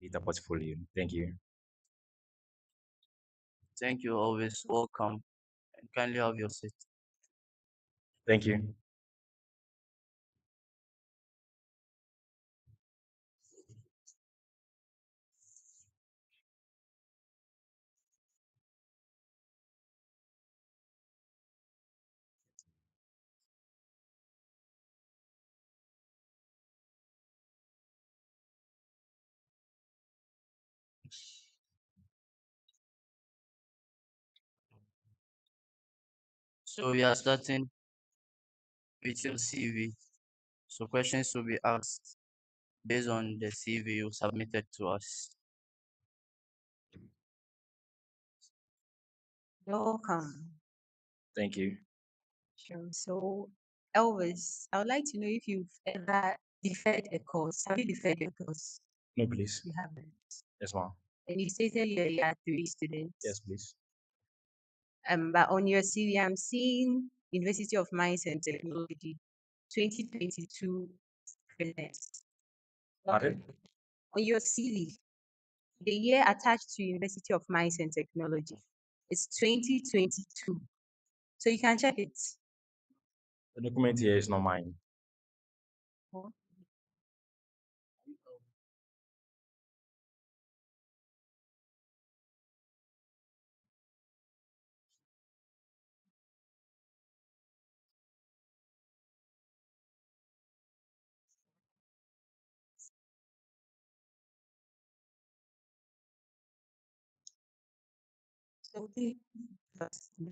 data portfolio. Thank you. Thank you, always welcome, and kindly have your seat. Thank you. So we are starting with your CV. So questions will be asked based on the CV you submitted to us. Welcome. Thank you. Sure. So, Elvis, I would like to know if you've ever deferred a course. Have you deferred your course? No, please. You haven't. Yes, ma'am. And you stated you're a year three student. Yes, please. But on your CV, I'm seeing University of Mines and Technology, 2022 presents. Pardon? On your CV, the year attached to University of Mines and Technology is 2022. So you can check it. The document here is not mine. So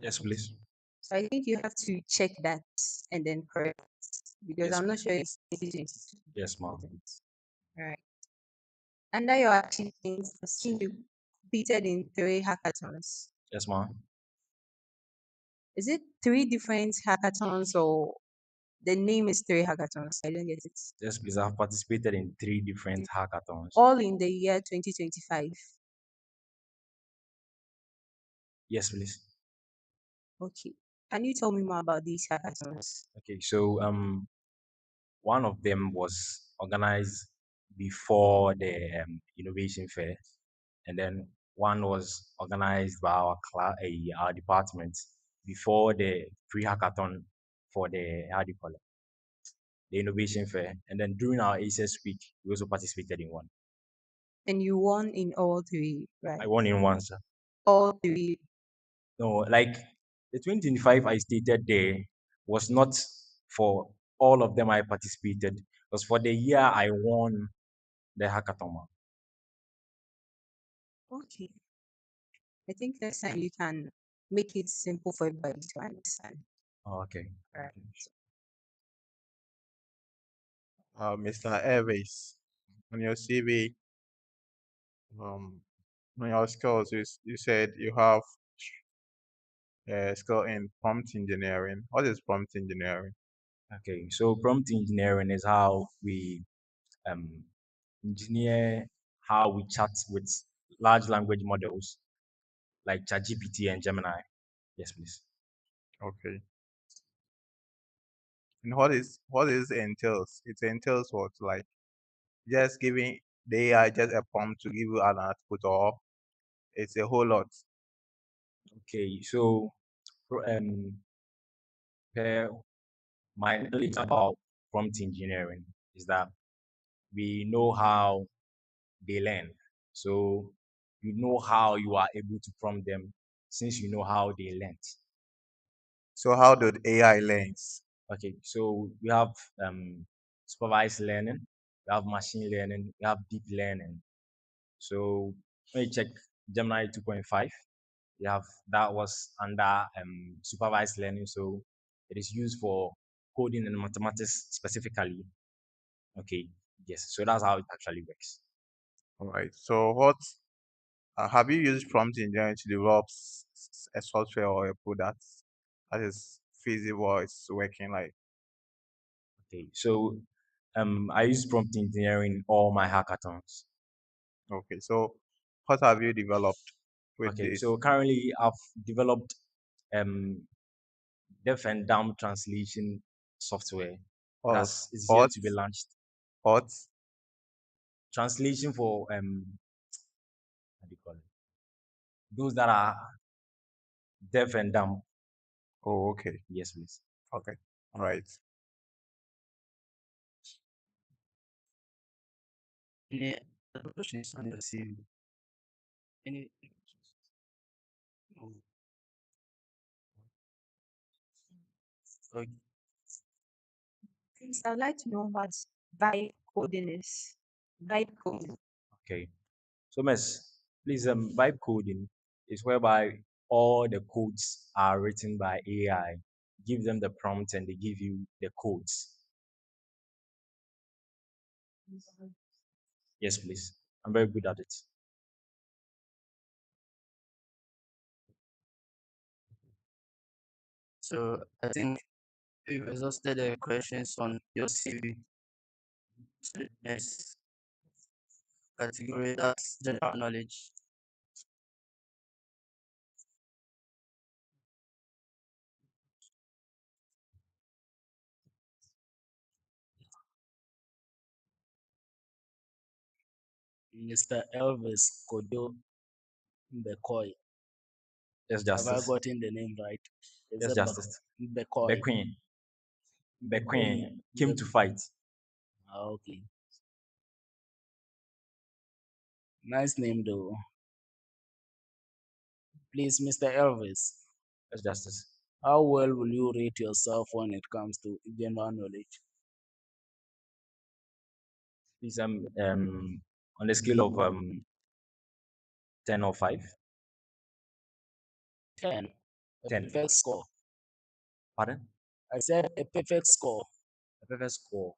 Yes, please. So I think you have to check that and then correct because Yes, I'm not please. sure it's 2022. Yes, ma'am. Right. Under your achievements, I've seen you competed in three hackathons. Yes, ma'am. Is it three different hackathons or the name is three hackathons? I don't get it. Yes, please. I've participated in 3 different hackathons. All in the year 2025. Yes, please. Okay. Can you tell me more about these hackathons? Okay, so one of them was organized before the innovation fair, and then one was organized by our our department before the pre-hackathon for the how do you call it, the innovation fair, and then during our ACS week we also participated in one. And you won in all three, I right? won in one, sir. All three. No, like the 2025 I stated there was not for all of them I participated. It was for the year I won the hackathon. Okay. I think next time you can make it simple for everybody to understand. Oh, okay. Right. Mr. Elvis, on your CV, um, on your skills, you said you have skill in prompt engineering. What is prompt engineering? Okay, so prompt engineering is how we um, engineer how we chat with large language models like ChatGPT and Gemini. Yes, please. Okay. And what is entails? It entails what, like just giving the AI just a prompt to give you an output, or it's a whole lot. Okay, so per my knowledge about prompt engineering is that we know how they learn. So you know how you are able to prompt them since you know how they learn. So how did AI learns? Okay, so we have supervised learning, we have machine learning, we have deep learning. So when you check Gemini 2.5, you have that was under supervised learning. So it is used for coding and mathematics specifically. Okay, yes. So that's how it actually works. All right. So what have you used prompt engineering to develop a software or a product that is feasible or it's working like? Okay, so I use prompt engineering in all my hackathons. Okay. So what have you developed with Okay, this? so currently I've developed um deaf and dumb translation software Or that's is yet what? to be launched. What? translation for how do you call it? Those that are deaf and dumb. Oh, okay. Yes, please. Okay. All right. Any other questions on your CV? Any? Oh, okay. Please, I'd like to know what vibe coding is. Vibe coding. Okay. So, Miss, please, vibe coding is whereby all the codes are written by AI. Give them the prompt and they give you the codes. Yes, please. I'm very good at it. So I think we've exhausted the questions on your CV. So next category, that's general knowledge. Mr. Elvis KODWO BERKOE. Yes, Have I Justice. gotten the name right? Is Yes, it Justice. The BERKOE? Queen. The Queen came Bek- to fight. okay. Nice name though. Please, Mr. Elvis, Yes, Justice. how well will you rate yourself when it comes to general knowledge? Please, on the scale of 10 or 5. 10. A 10. perfect score. Pardon? I said a perfect score. The perfect score.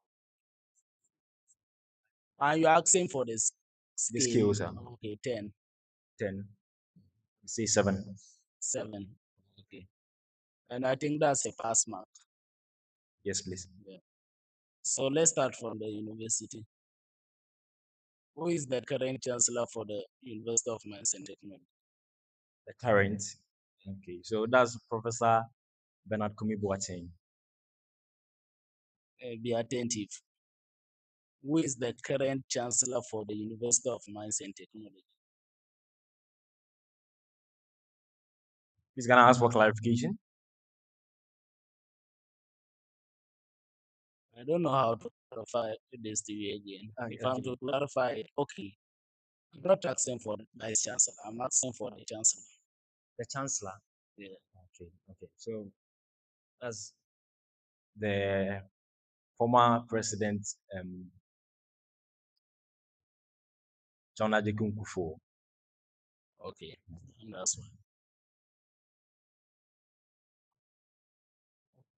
And you're asking for this The scale. scale, sir. Okay, 10, 10. Say 7. 7. Okay. And I think that's a pass mark. Yes, please. Yeah. So let's start from the university. Who is the current chancellor for the University of Mines and Technology? The current. Okay. So that's Professor Bernard Kumi Boateng. Be attentive. Who is the current chancellor for the University of Mines and Technology? Please, can I ask for clarification? I don't know how to clarify this to you again. If I'm Okay. to clarify it, okay. I'm not asking for the vice chancellor. I'm asking for the chancellor. The Chancellor. Yeah. Okay. Okay. So that's the former President John Adekun Kufuor. Okay. That's one.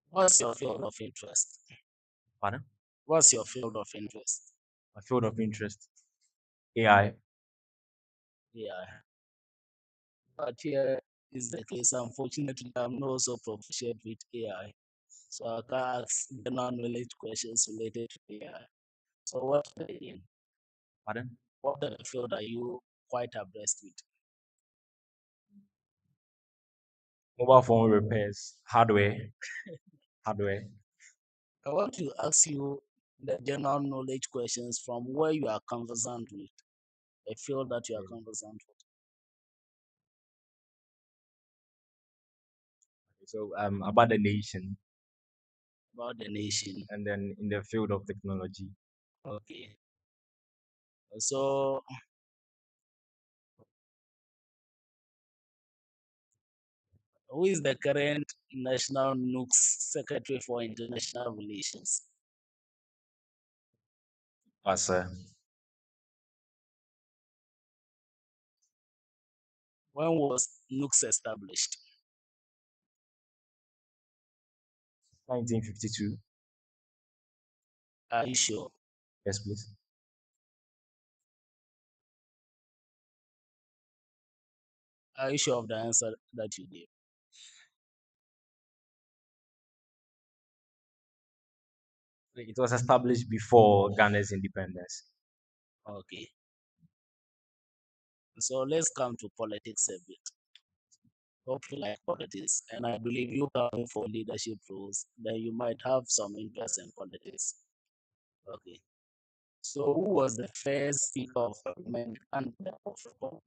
What's your field of interest? Pardon? What's your field of interest? My field of interest. AI. Yeah. But here is the case. Unfortunately, I'm not so proficient with AI. So I can't ask general knowledge questions related to AI. So what are they in? Pardon? What other field are you quite abreast with? Mobile phone repairs. Hardware. Hardware. I want to ask you the general knowledge questions from where you are conversant with, a field that you are Okay. conversant with. So about the nation About the nation. and then in the field of technology. Okay. So who is the current National NUGS Secretary for International Relations? As When was NUGS established? 1952. Are you sure? Yes, please. Are you sure of the answer that you gave? It was established before Ghana's independence. Okay. So let's come to politics a bit. Hope you like politics, and I believe you coming for leadership roles, then you might have some interest in politics. Okay. So who was the first Speaker of Parliament and of Republic?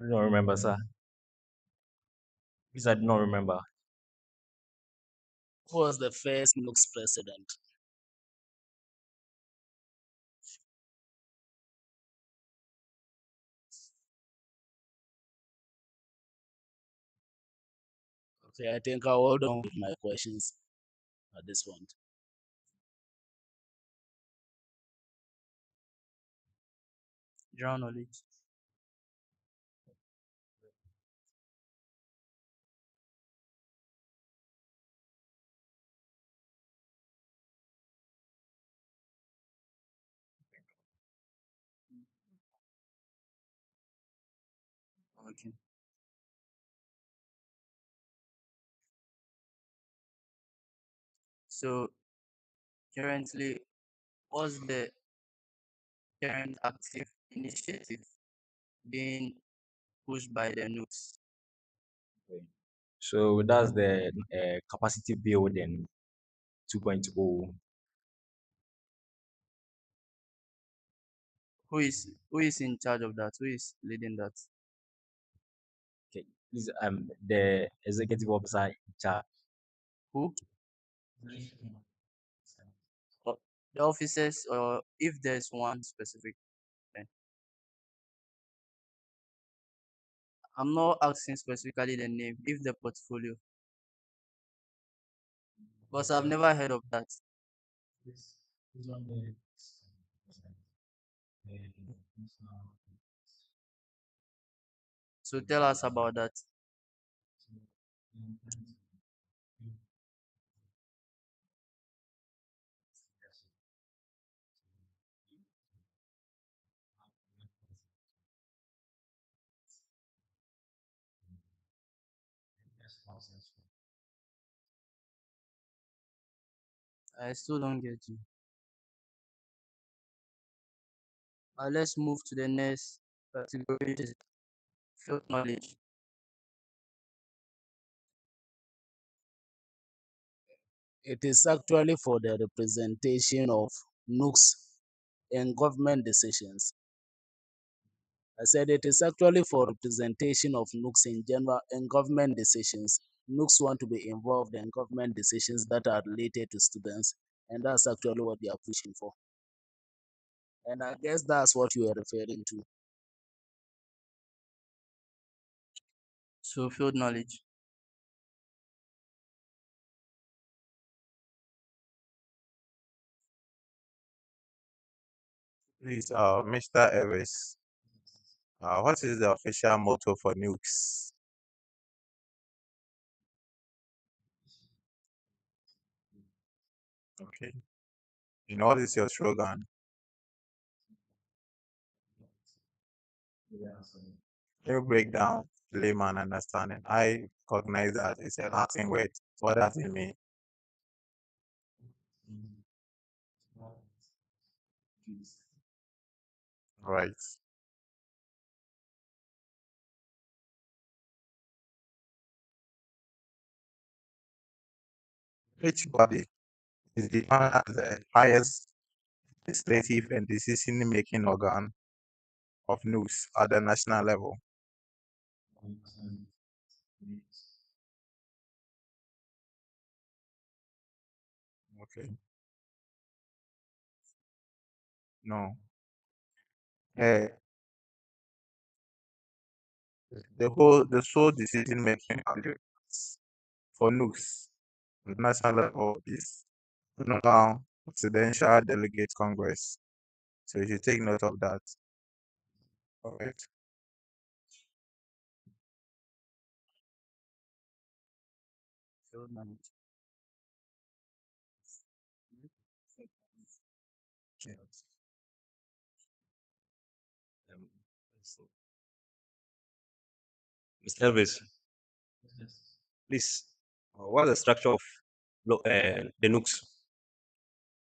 I don't remember, sir. Because I do not remember. Who was the first NUGS president? Okay, I think I'll hold on with my questions at this point. General knowledge. Okay. So currently, what's the current active initiative being pushed by the NUGS? So that's the capacity building 2.0. Who is in charge of that? Who is leading that? Okay, please, the executive officer in charge. Who? Or the officers, or if there's one specific thing? I'm not asking specifically the name, if the portfolio, because I've never heard of that. So tell us about that. I still don't get you. Let's move to the next category, which is field knowledge. It is actually for the representation of NUGS in government decisions. I said it is actually for representation of NUGS in general in government decisions. NUGS want to be involved in government decisions that are related to students, and that's actually what they are pushing for. And I guess that's what you are referring to. So field knowledge. Please, Mr. Elvis, what is the official motto for nukes? Okay. What is your slogan? Can you break down layman understanding? I recognize that it's a Latin word. What does it mean? Right. Which body is defined as the highest legislative and decision-making organ of NUGS at the national level? Okay. No. Uh, the sole decision-making organ for NUGS at the national level is now Presidential Delegate Congress. So you should take note of that. All right. Field knowledge. Um, so, Mr. Elvis, please, what's the structure of the NUGS?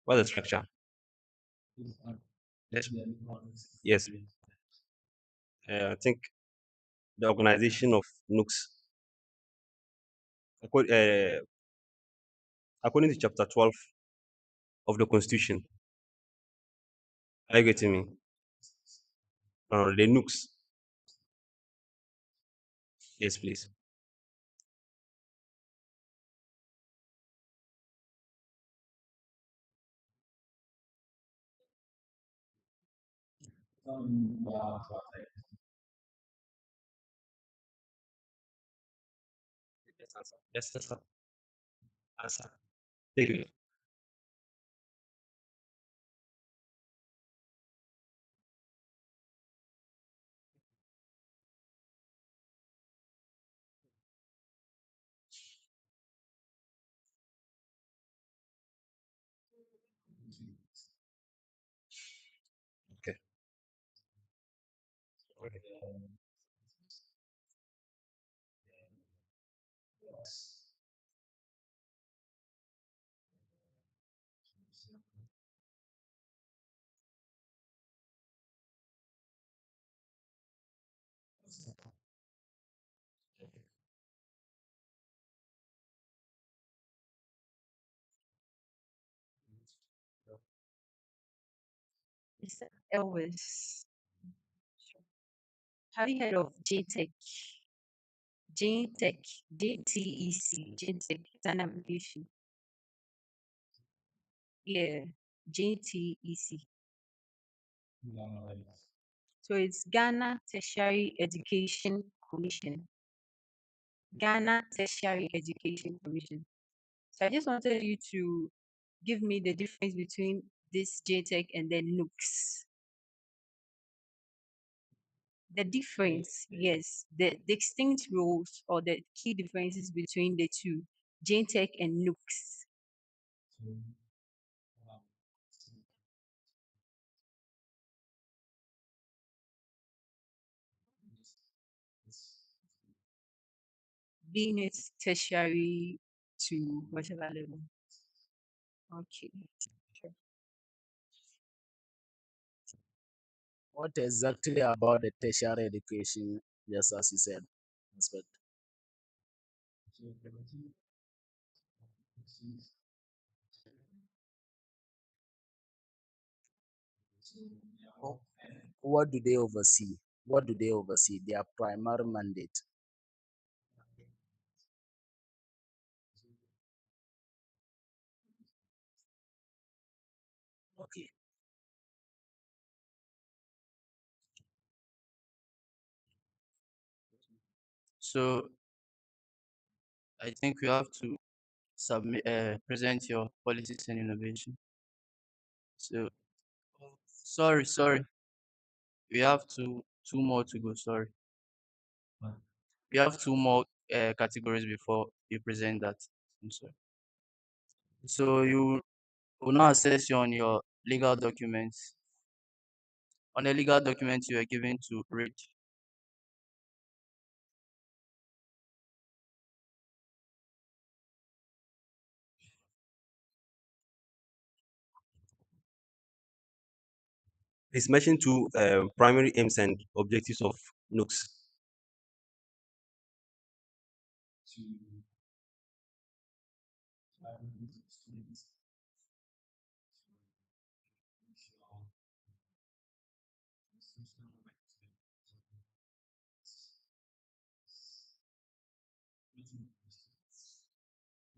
What's the structure? Yes. Yes. I think the organization of NUGS according to chapter 12 of the Constitution. Are you getting me? The NUGS. Yes, please. Yes, answer. Yes, answer. Answer. Thank you. Okay. Okay. Mr. Elvis, have you heard of JTech? JTech, JTEC, JTech, it's an abbreviation. Yeah, JTEC. So it's Ghana Tertiary Education Commission. Ghana Tertiary Education Commission. So I just wanted you to give me the difference between this JTech and then NUGS. The difference, yes, the distinct roles or the key differences between the two, JTech and NUGS. Being it tertiary to whatever level. Okay. Sure. What exactly about the tertiary education, just as you said, aspect? Oh, what do they oversee? What do they oversee? Their primary mandate. Okay. So I think you have to submit, present your policies and innovation. So sorry, we have two more to go. Sorry, we have two more categories before you present that. I'm sorry. So you will now assess you on your legal documents. On the legal documents you are given to read. It's mentioned to primary aims and objectives of NUGS.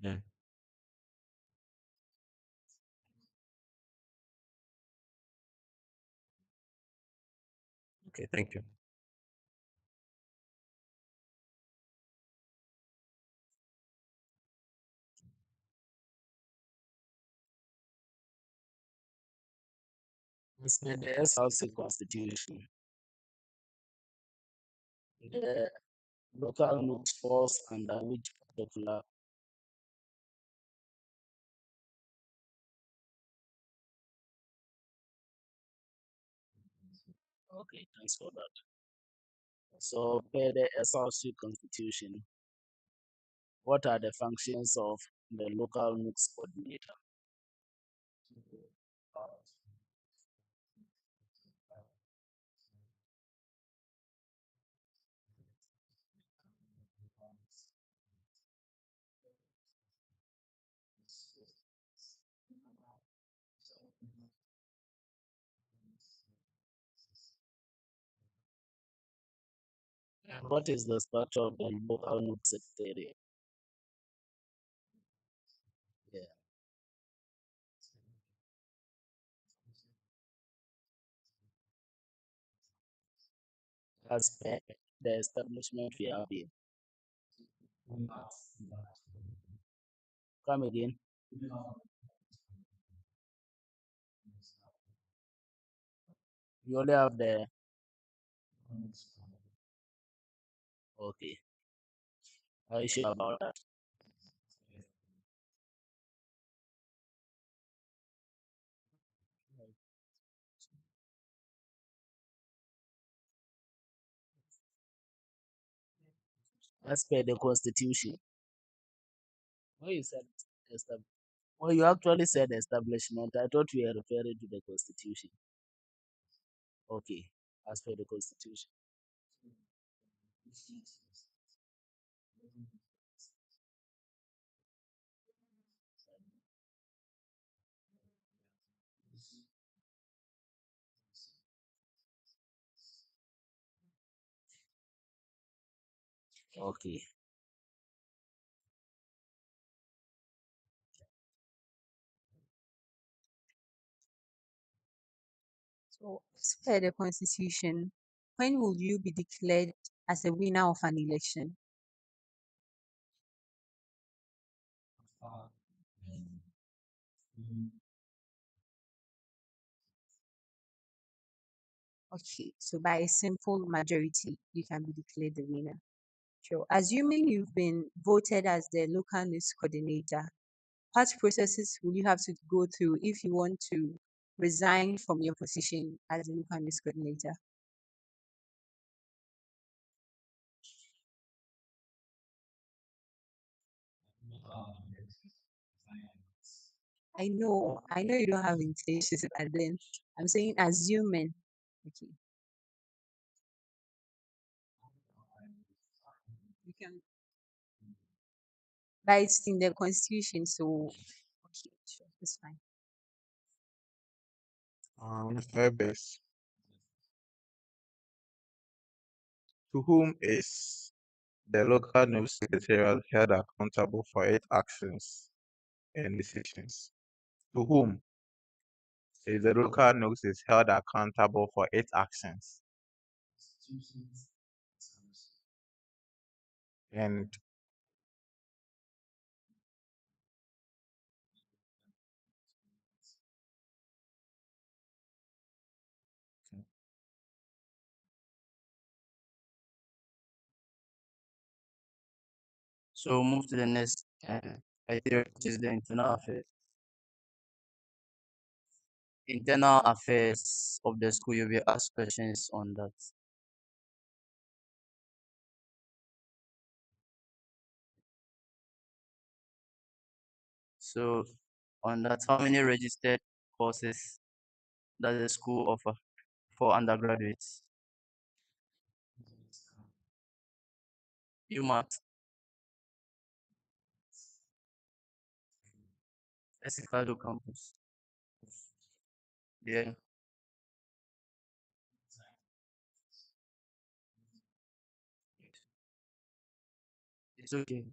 Yeah. Okay, thank you. As per the SRC constitution, the local NUGS falls under which particular? Okay, thanks for that. So, per the SRC constitution, what are the functions of the local NUGS coordinator? And what is the structure of the local NUGS secretariat? Yeah. As per the establishment we have here. Come again. You only have the okay. Are you sure about that? As per the constitution. What you said well, you actually said establishment. I thought you were referring to the constitution. Okay, as per the constitution. Okay. So, as per the constitution, when will you be declared as a winner of an election? Okay, so by a simple majority, you can be declared the winner. Sure. Assuming you've been voted as the local news coordinator, what processes will you have to go through if you want to resign from your position as a local news coordinator? I know you don't have intentions, but then I'm saying assuming. Okay, you can, but it's in the constitution, so okay, sure, that's fine. Mr. Ebes, to whom is the local news secretariat held accountable for its actions and decisions? To whom is the local news is held accountable for its actions and So move to the next. I think it is the internal affairs of the school. You'll be asked questions on that. So on that, how many registered courses does the school offer for undergraduates? UMaT, Escalado campus. Yeah, it's okay.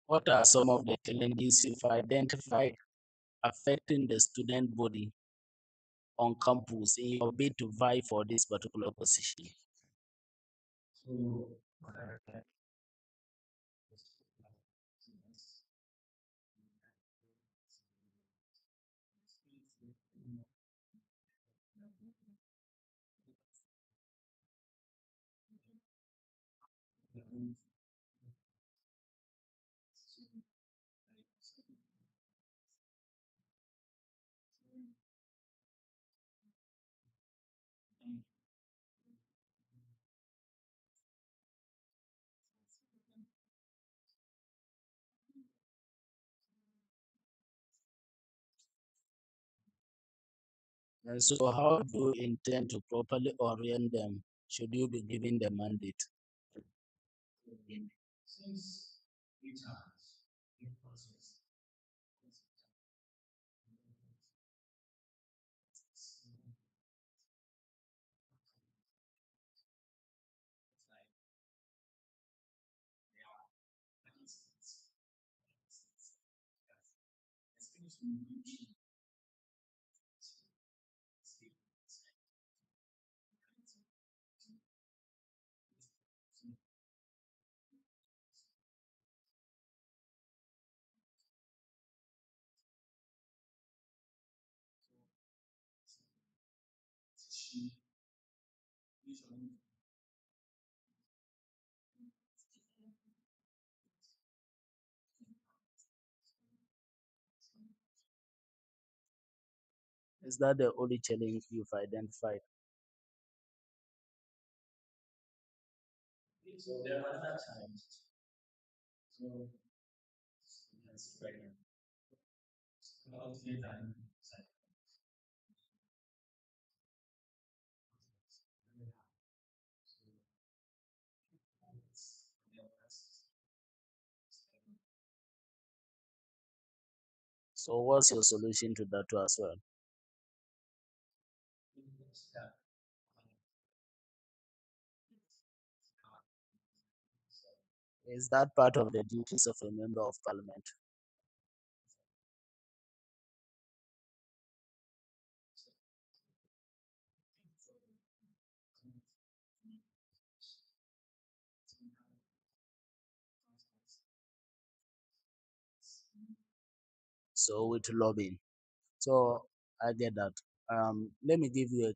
What are some of the challenges you've identified affecting the student body on campus in your bid to vie for this particular position? And so, how do you intend to properly orient them should you be given the mandate? Is that the only challenge you've identified? So there are other challenges. So that's right. So what's your solution to that too as well? Is that part of the duties of a member of parliament? So with lobbying. So I get that. Let me give you a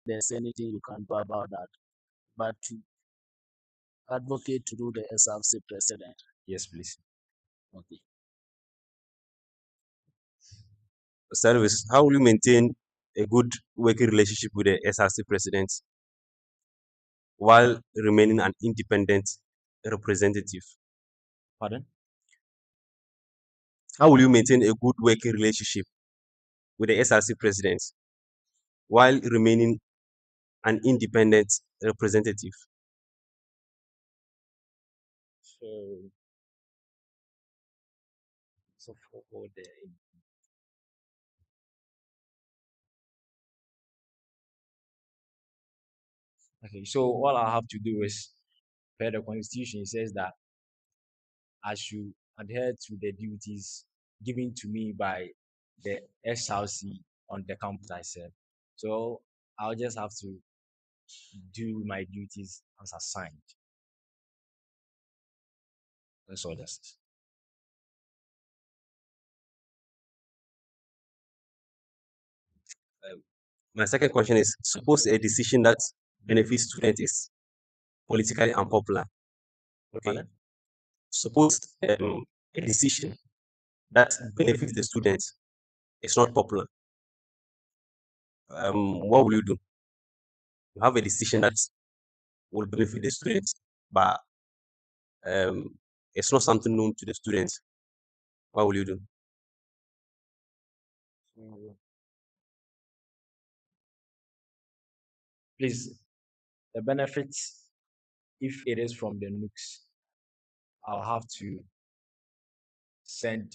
there's anything you can do about that. But to advocate through the SRC president. Yes, please. Okay. Service, how will you maintain a good working relationship with the SRC president while remaining an independent representative? Pardon? How will you maintain a good working relationship with the SRC president while remaining an independent representative? So, for the okay. So all I have to do is, per the constitution, it says that I should adhere to the duties given to me by the SRC on the campus I serve. So I'll just have to do my duties as assigned. That's all this is. My second question is, suppose a decision that benefits students is politically unpopular. Okay. Pardon? Suppose a decision that benefits the students is not popular, what will you do? You have a decision that will benefit the students, but it's not something known to the students. What will you do? So, please, the benefits, if it is from the NUGS, I'll have to send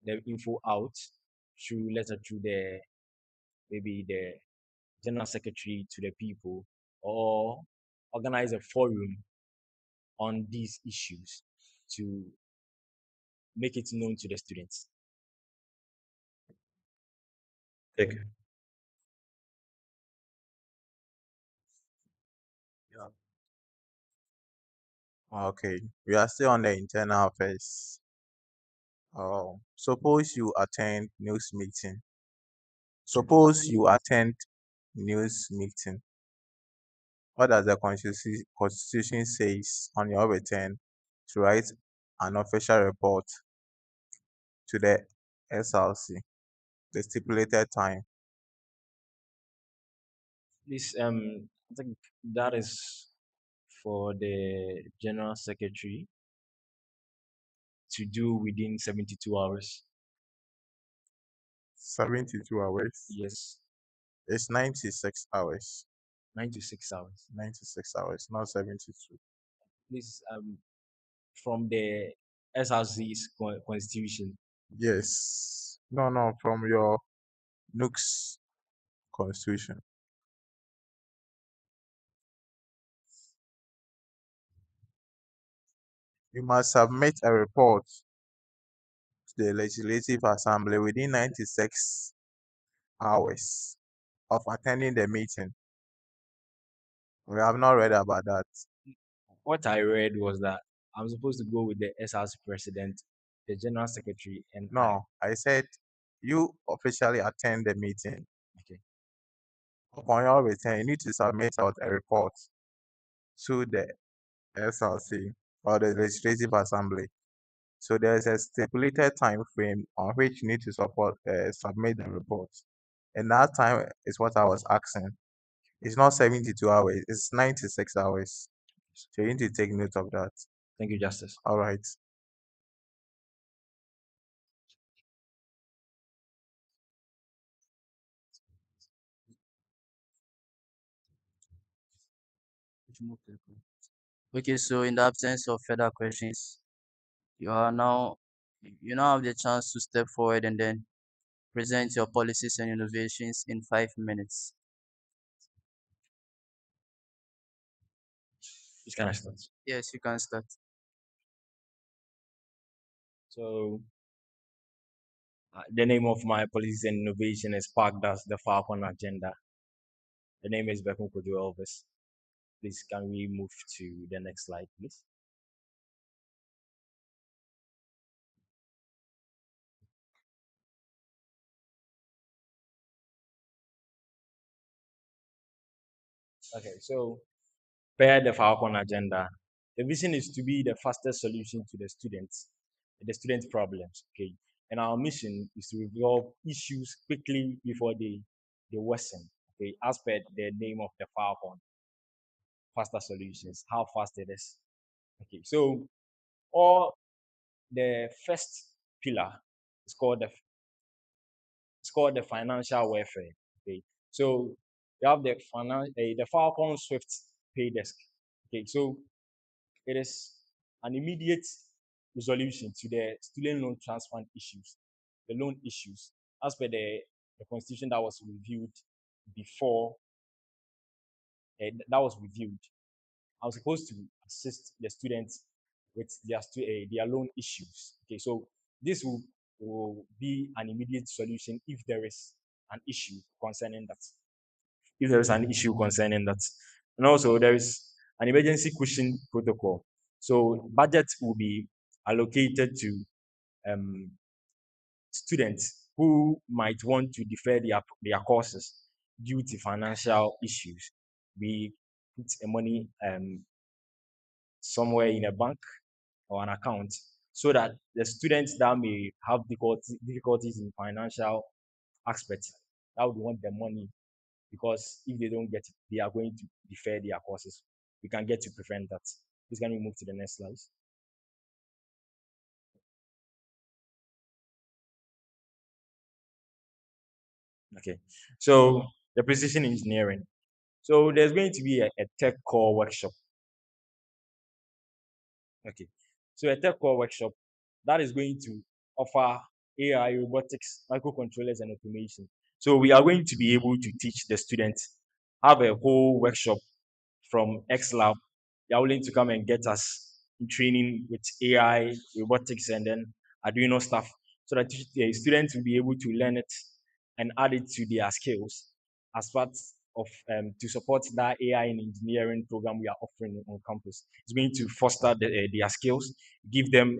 the info out through letter to the maybe the general secretary to the people, or organize a forum on these issues to make it known to the students. Thank you. Okay, we are still on the internal affairs. Suppose you attend news meeting. Suppose you attend news meeting. What does the constitution says on your return to write an official report to the SRC, the stipulated time? This I think that is for the general secretary to do within 72 hours. 72 hours. Yes, It's 96 hours. 96 hours. 96 hours, not 72. This from the SRC's constitution. Yes. No, from your NUGS constitution. You must submit a report to the Legislative Assembly within 96 hours of attending the meeting. We have not read about that. What I read was that I'm supposed to go with the SRC president, the general secretary, and I. No, I said you officially attend the meeting. Okay. Upon your return, you need to submit out a report to the SRC or the Legislative Assembly. So there's a stipulated time frame on which you need to submit the report. And that time is what I was asking. It's not 72 hours, it's 96 hours. So you need to take note of that. Thank you, Justice. All right. Okay, so in the absence of further questions, you now have the chance to step forward and then present your policies and innovations in 5 minutes. This kind of stuff. Yes, you can start. So the name of my policies and innovation is parked as the Falcon agenda. The name is BERKOE ELVIS. Please, can we move to the next slide, please? Okay, so per the Falcon agenda, the vision is to be the fastest solution to the student problems. Okay, and our mission is to resolve issues quickly before they worsen. Okay, as per the name of the Falcon, faster solutions. How fast it is. Okay, so all the first pillar is called the financial welfare. Okay, so you have the Falcon Swift Pay Desk. Okay, so it is an immediate resolution to the student loan transfer issues, the loan issues, as per the constitution that was reviewed before. That was reviewed. I was supposed to assist the students with their loan issues. Okay, so this will be an immediate solution if there is an issue concerning that. If there is an issue concerning that. And also there is an emergency cushion protocol. So budget will be allocated to students who might want to defer their courses due to financial issues. We put a money somewhere in a bank or an account so that the students that may have difficulties in financial aspects that would want the money, because if they don't get it, they are going to defer their courses. We can get to prevent that. Please can we move to the next slide? Okay. So the precision engineering. So there's going to be a tech core workshop. Okay. So a tech core workshop that is going to offer AI, robotics, microcontrollers, and automation. So we are going to be able to teach the students, have a whole workshop from X Lab. They are willing to come and get us in training with AI, robotics, and then Arduino stuff, so that the students will be able to learn it and add it to their skills as part of to support that AI and engineering program we are offering on campus. It's going to foster their skills, give them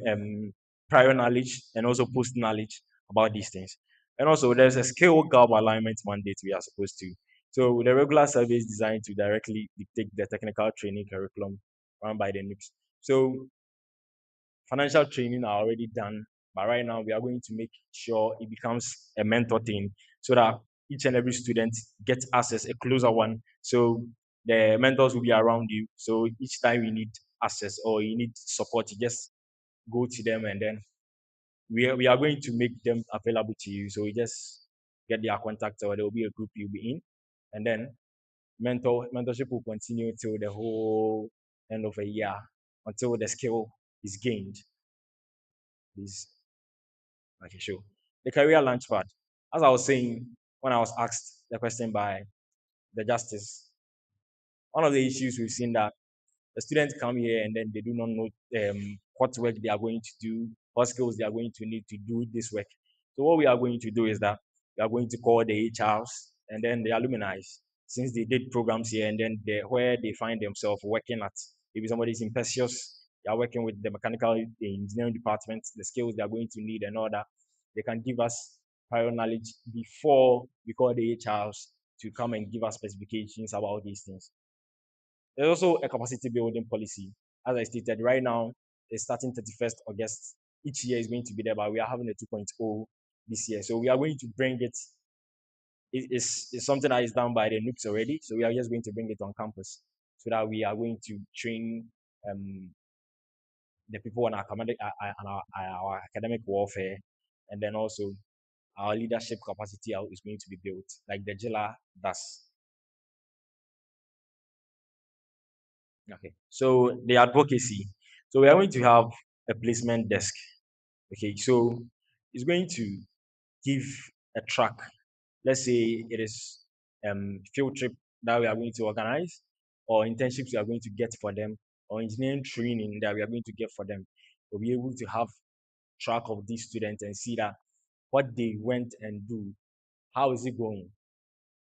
prior knowledge and also post knowledge about these things. And also, there's a skill gap alignment mandate we are supposed to. So the regular survey is designed to directly dictate the technical training curriculum run by the NUGS. So financial training are already done, but right now we are going to make sure it becomes a mentor thing, so that each and every student gets access, a closer one. So the mentors will be around you. So each time you need access or you need support, you just go to them, and then we are going to make them available to you. So you just get their contact, or there will be a group you'll be in, and then mentorship will continue till the whole end of a year, until the skill is gained. Please, okay, sure. The career launchpad. As I was saying when I was asked the question by the justice, one of the issues we've seen that the students come here and then they do not know what work they are going to do, what skills they are going to need to do this work. So what we are going to do is that we are going to call the HRs and then the alumni, since they did programs here, and then where they find themselves working at. Maybe somebody's in Perseus, they are working with the mechanical engineering department, the skills they are going to need and all that. They can give us prior knowledge before we call the HRs to come and give us specifications about these things. There's also a capacity building policy. As I stated, right now, it's starting 31st August. Each year is going to be there, but we are having a 2.0 this year. So we are going to bring it. It's something that is done by the NUGS already. So we are just going to bring it on campus, so that we are going to train the people on our academic warfare, and then also our leadership capacity is going to be built, like the JILA does. Okay, so the advocacy. So we are going to have a placement desk. Okay, so it's going to give a track. Let's say it is field trip that we are going to organize, or internships we are going to get for them, or engineering training that we are going to get for them. We'll be able to have track of these students and see that what they went and do, how is it going,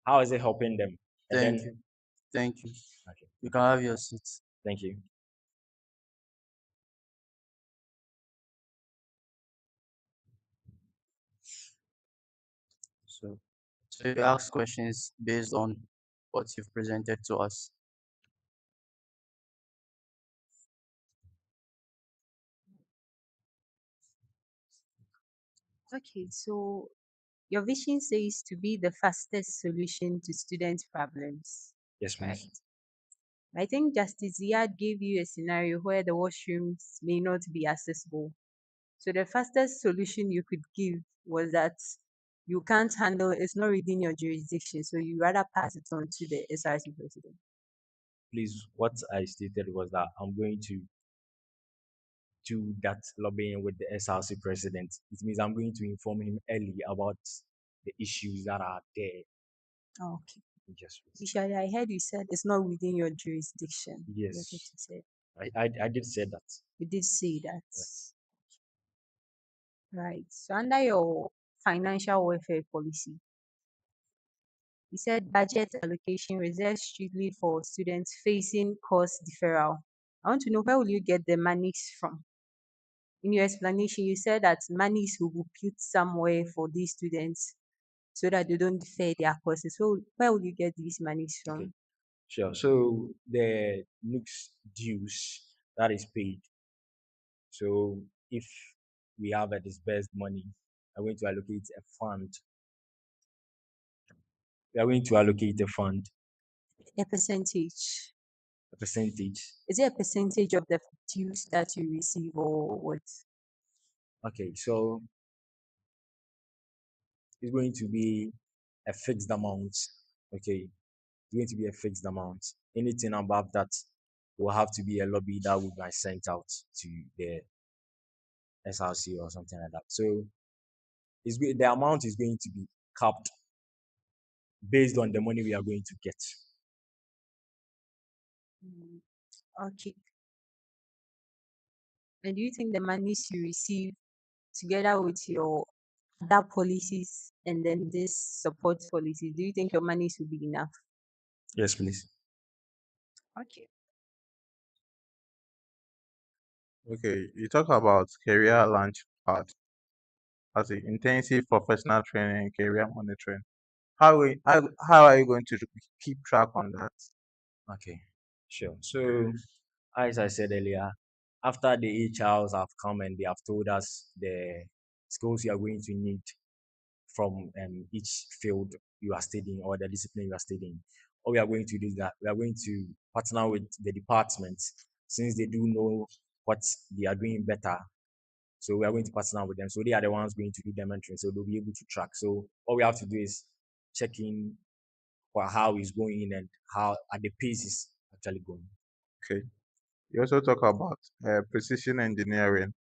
how is it helping them, and Thank then you. Thank you. okay, You can have your seat. thank you. So, so you ask questions based on what you've presented to us. Okay, so your vision says to be the fastest solution to student problems, Yes, right? please. I think Justice Ziyad gave you a scenario where the washrooms may not be accessible. So the fastest solution you could give was that you can't handle it's not within your jurisdiction, so you rather pass it on to the SRC president. Please, what I stated was that I'm going to do that lobbying with the SRC president. It means I'm going to inform him early about the issues that are there. Okay. Yes, please. Usually, I heard you said it's not within your jurisdiction. That's what Yes, you said. I did say that. You did say that. Yes. Right. So under your financial welfare policy, you said budget allocation reserved strictly for students facing cost deferral. I want to know, where will you get the monies from? In your explanation, you said that monies will be put somewhere for these students so that they don't defer their courses. So where will you get these monies Okay, from? sure. So the NUGS dues that is paid. So if we have a disbursed money, we're going to allocate a fund. We are going to allocate a fund, A percentage. a percentage. Is it a percentage of the dues that you receive or what? Okay, so it's going to be a fixed amount. Okay, it's going to be a fixed amount. Anything above that will have to be a lobby that will be sent out to the SRC or something like that. So the amount is going to be capped based on the money we are going to get. Mm, okay. And do you think the monies you receive together with your other policies and then this support policies, do you think your monies will be enough? Yes, please. Okay. Okay, you talk about career launch pad as in intensive professional training and career monitoring. How are you going to keep track on that? Okay, sure. So, as I said earlier, after the HRs have come and they have told us the skills you are going to need from each field you are studying or the discipline you are studying, what we are going to do is that we are going to partner with the departments since they do know what they are doing better. So we are going to partner with them. So they are the ones going to do the mentoring. So they'll be able to track. So all we have to do is check in for how it's going and how at the pace is actually going. Okay. You also talk about precision engineering.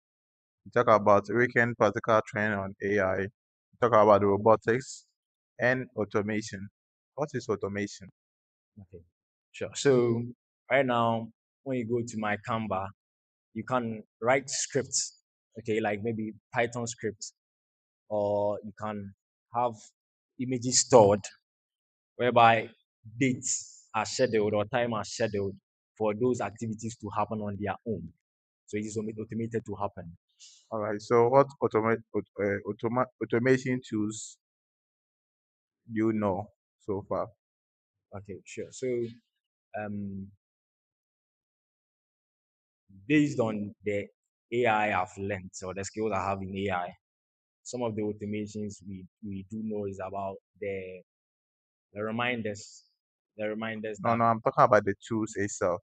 You talk about weekend practical training on AI. You talk about robotics and automation. What is automation? Okay, sure. So right now, when you go to my Canva, you can write scripts, okay, like maybe Python scripts, or you can have images stored whereby dates are scheduled or time are scheduled for those activities to happen on their own. So it is automated to happen. All right. So what automation tools do you know so far? Okay, sure. So um, based on the AI I've learned or the skills I have in AI, some of the automations we do know is about the reminders, the reminders No, that no, I'm talking about the tools itself.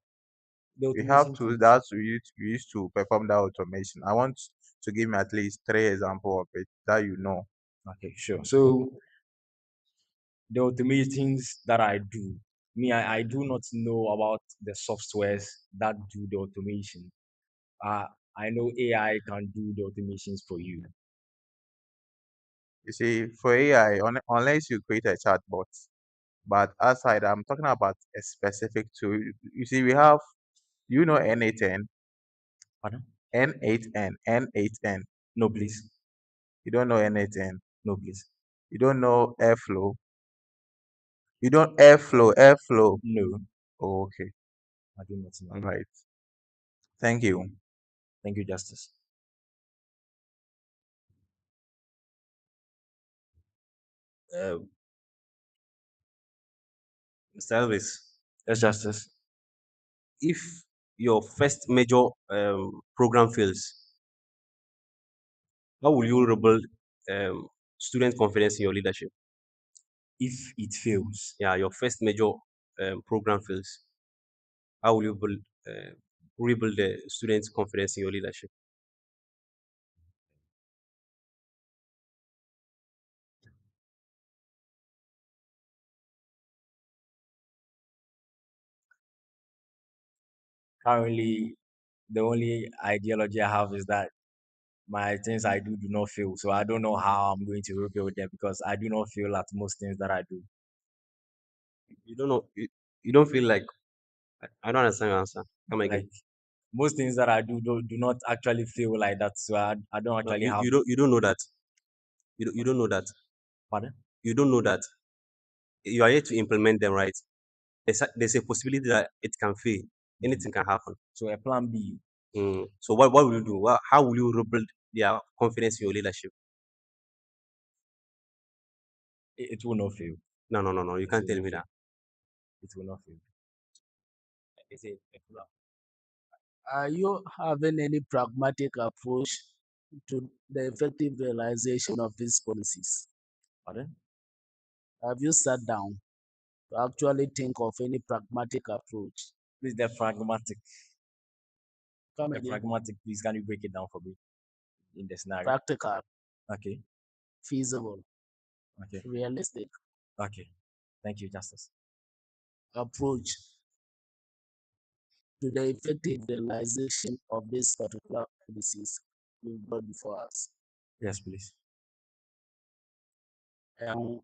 the We have automation tools tools. that we use to perform that automation. I want to give me at least three examples of it that you know. Okay, sure. So the automations that I do, I do not know about the softwares that do the automation. Uh, I know AI can do the automations for you. You see, for AI, unless you create a chatbot, but outside, I'm talking about a specific tool. You see, we have, you know, N8N, Pardon? N8N, N8N. No, please. You don't know N8N. No, please. You don't know Airflow. You don't Airflow. No, Oh, okay. I do not know. All right. Thank you. Thank you, Justice. Uh, Mr. Elvis, Yes, Justice. if your first major program fails, how will you rebuild student confidence in your leadership? If it fails, Yeah, your first major program fails. How will you rebuild the students' confidence in your leadership? currently the only ideology I have is that my things I do not fail. So I don't know how I'm going to rebuild them because I do not feel at most things that I do. You don't know. You don't feel like. I don't understand your answer. Come again. Like most things that I do not actually feel like that. So I don't No, actually have. you don't know that. You don't know that. Pardon? You don't know that. You are yet to implement them, right? There's a possibility that it can fail. Anything can happen. So a plan B, So what will you do? How will you rebuild their confidence in your leadership? it will not fail. No. You It can't will tell not me fail. that. It will not fail. It's a plan. Are you having any pragmatic approach to the effective realization of these policies? Pardon? Have you sat down to actually think of any pragmatic approach? Please, the pragmatic. Come The again. pragmatic, please, can you break it down for me in the scenario? Practical, Okay. feasible, Okay. realistic Okay. Thank you, Justice. approach to the effective realization of these particular policies you brought before us. Yes, please. And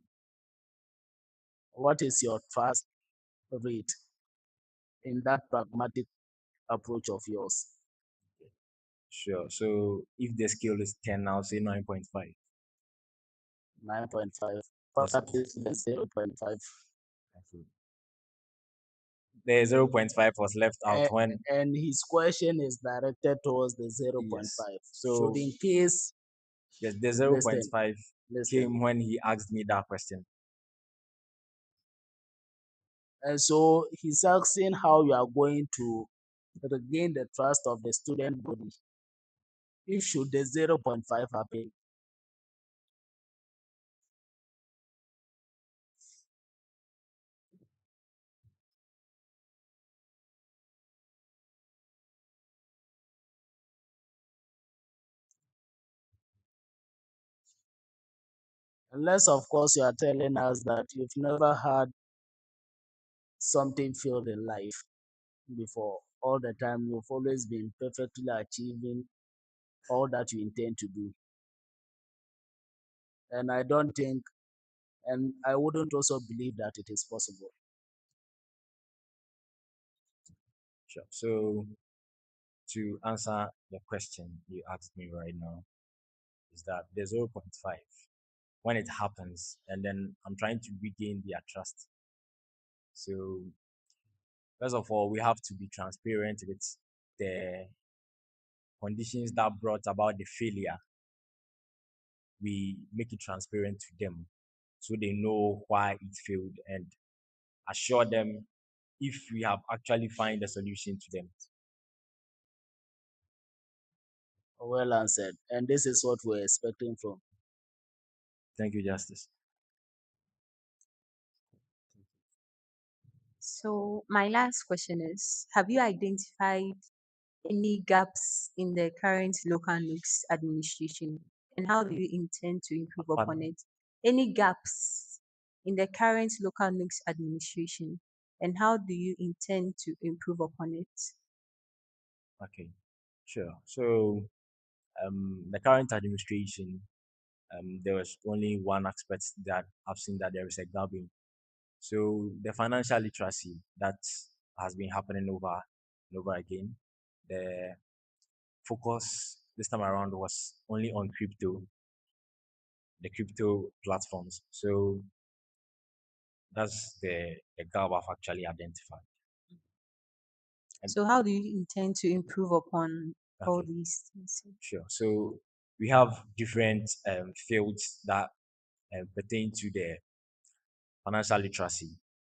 what is your trust rate in that pragmatic approach of yours? Sure. So if the scale is 10, I'll say 9.5. 9.5. Yes, What please. is the 0.5? Thank you. The 0.5 was left out when, And his question is directed towards the yes. 0.5. Should So, in case, yes, the listen, 0.5 listen. came when he asked me that question. And so he's asking how you are going to regain the trust of the student body. If should the 0.5 happen, unless of course you are telling us that you've never had something filled in life before. All the time you've always been perfectly achieving all that you intend to do. And I don't think, and I wouldn't also believe that it is possible. Sure. So to answer the question you asked me right now, is that the zero point 0.5, when it happens, and then I'm trying to regain their trust. So first of all, we have to be transparent with the conditions that brought about the failure. We make it transparent to them so they know why it failed and assure them if we have actually find a solution to them. Well answered. And this is what we're expecting from. Thank you, Justice. So my last question is, have you identified any gaps in the current local NUGS administration, and how do you intend to improve upon Pardon? it? Any gaps in the current local NUGS administration, and how do you intend to improve upon it? Okay, sure. So the current administration, there was only one aspect that I've seen that there is a gap in. So the financial literacy that has been happening over and over again, the focus this time around was only on crypto, the crypto platforms. So that's the gap I've actually identified. And So how do you intend to improve upon all okay, these things? sure. So we have different fields that pertain to the financial literacy.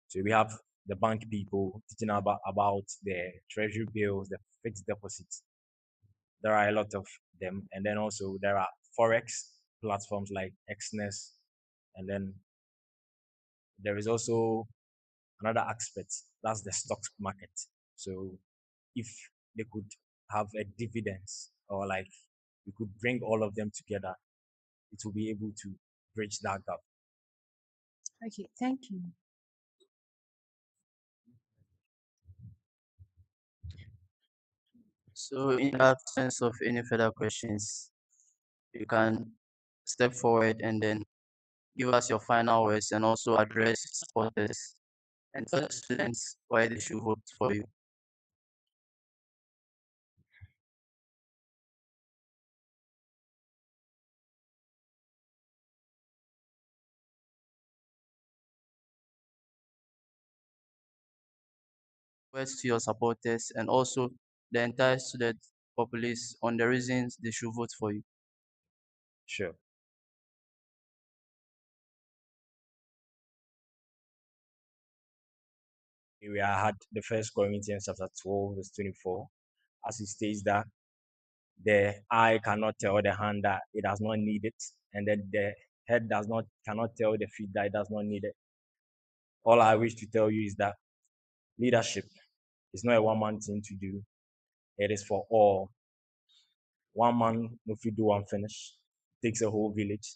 So we have the bank people teaching about the treasury bills, the fixed deposits. There are a lot of them. And then also there are Forex platforms like Xness. And then there is also another aspect, that's the stock market. So if they could have a dividends or like we could bring all of them together, it will be able to bridge that gap. Okay, thank you. So, in the absence of any further questions, you can step forward and then give us your final words and also address supporters and tell the students why they should vote for you. Words to your supporters and also the entire student populace on the reasons they should vote for you. Sure. We had the first Corinthians chapter 12, verse 24, as it states that the eye cannot tell the hand that it does not need it, and then the head cannot tell the feet that it does not need it. All I wish to tell you is that leadership is not a one-man thing to do. It is for all. One man, if you do one finish, takes a whole village.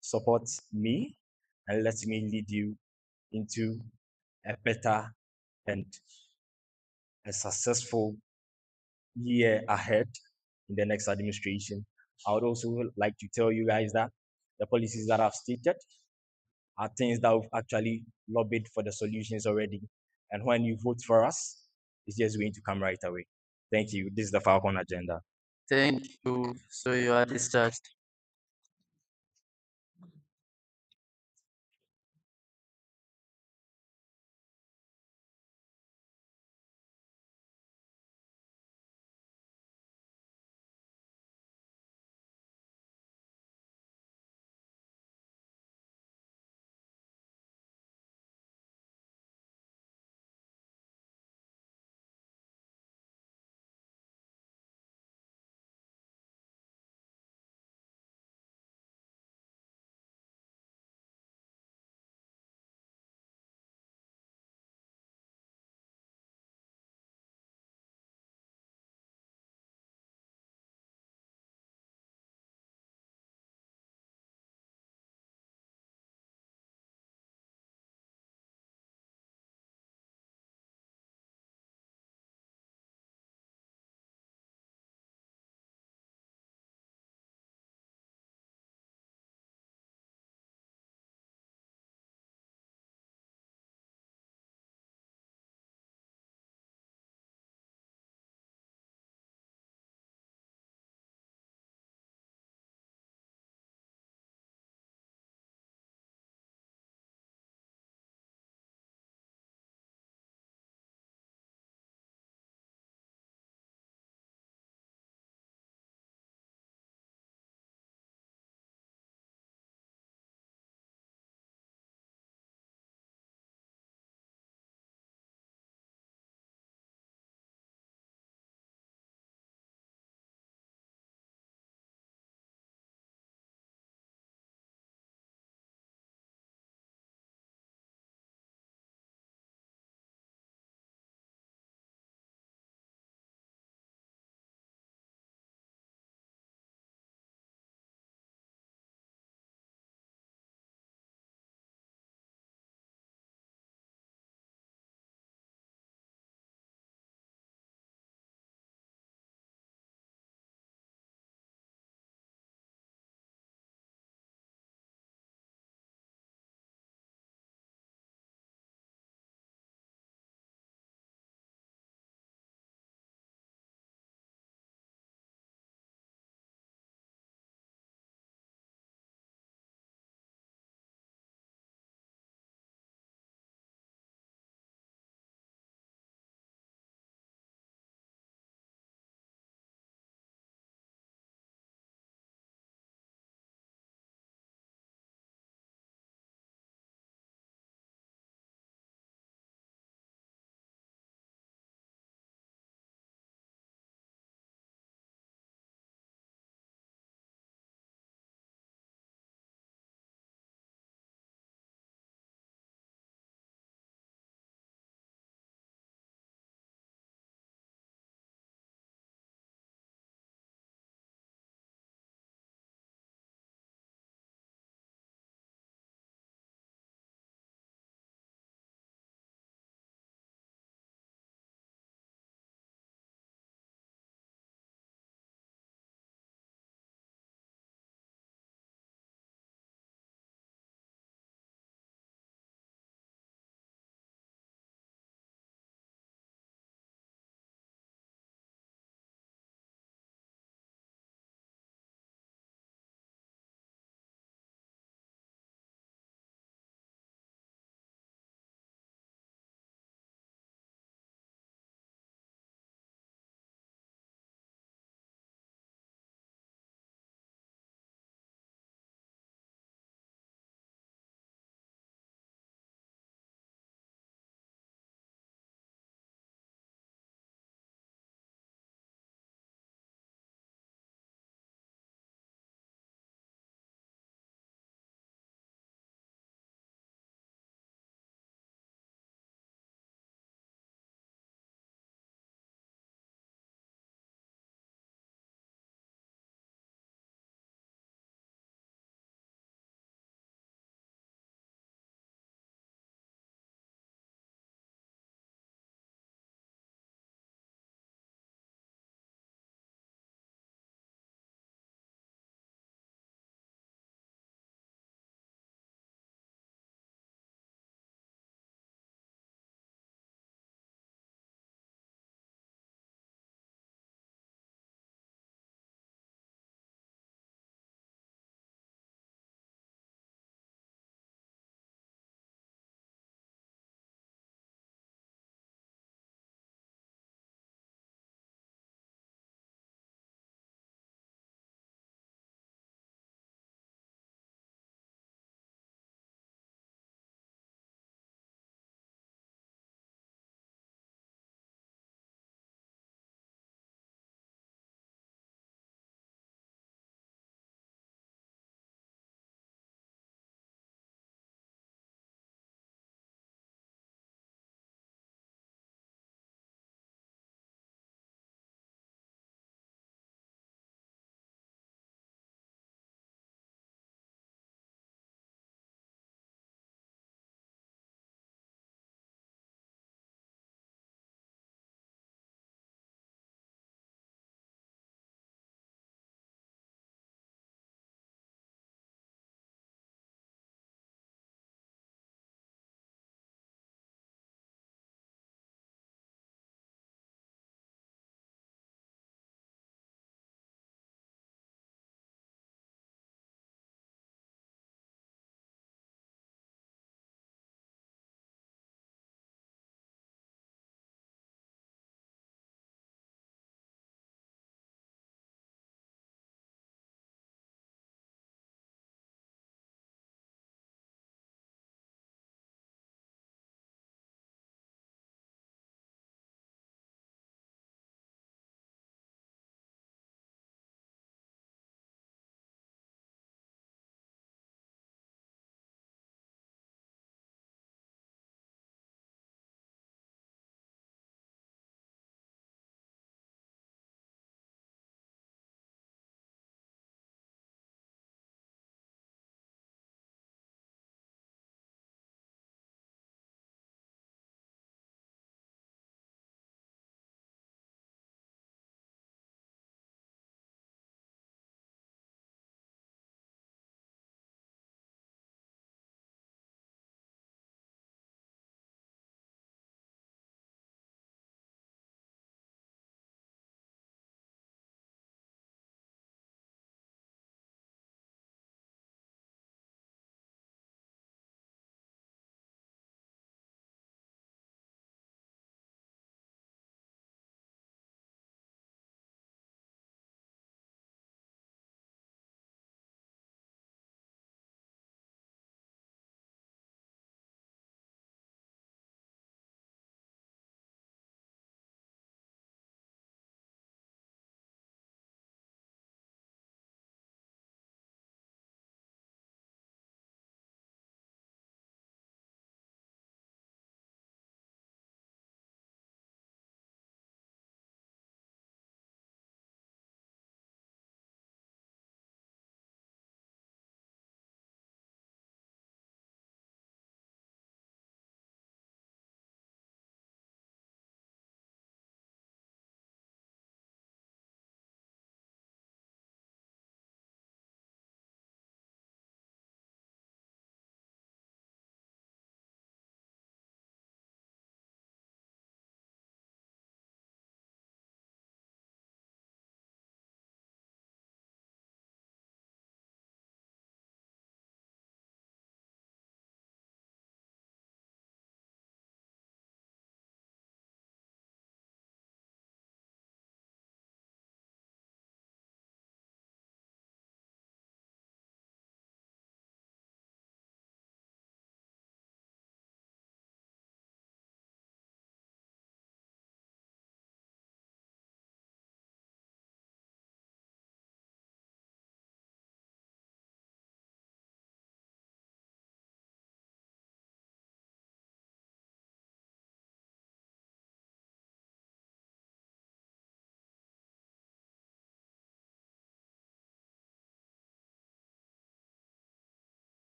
Support me and let me lead you into a better and a successful year ahead in the next administration. I would also like to tell you guys that the policies that I've stated are things that we've actually lobbied for the solutions already. And when you vote for us, it's just going to come right away. Thank you. This is the Falcon agenda. Thank you. So you are discharged.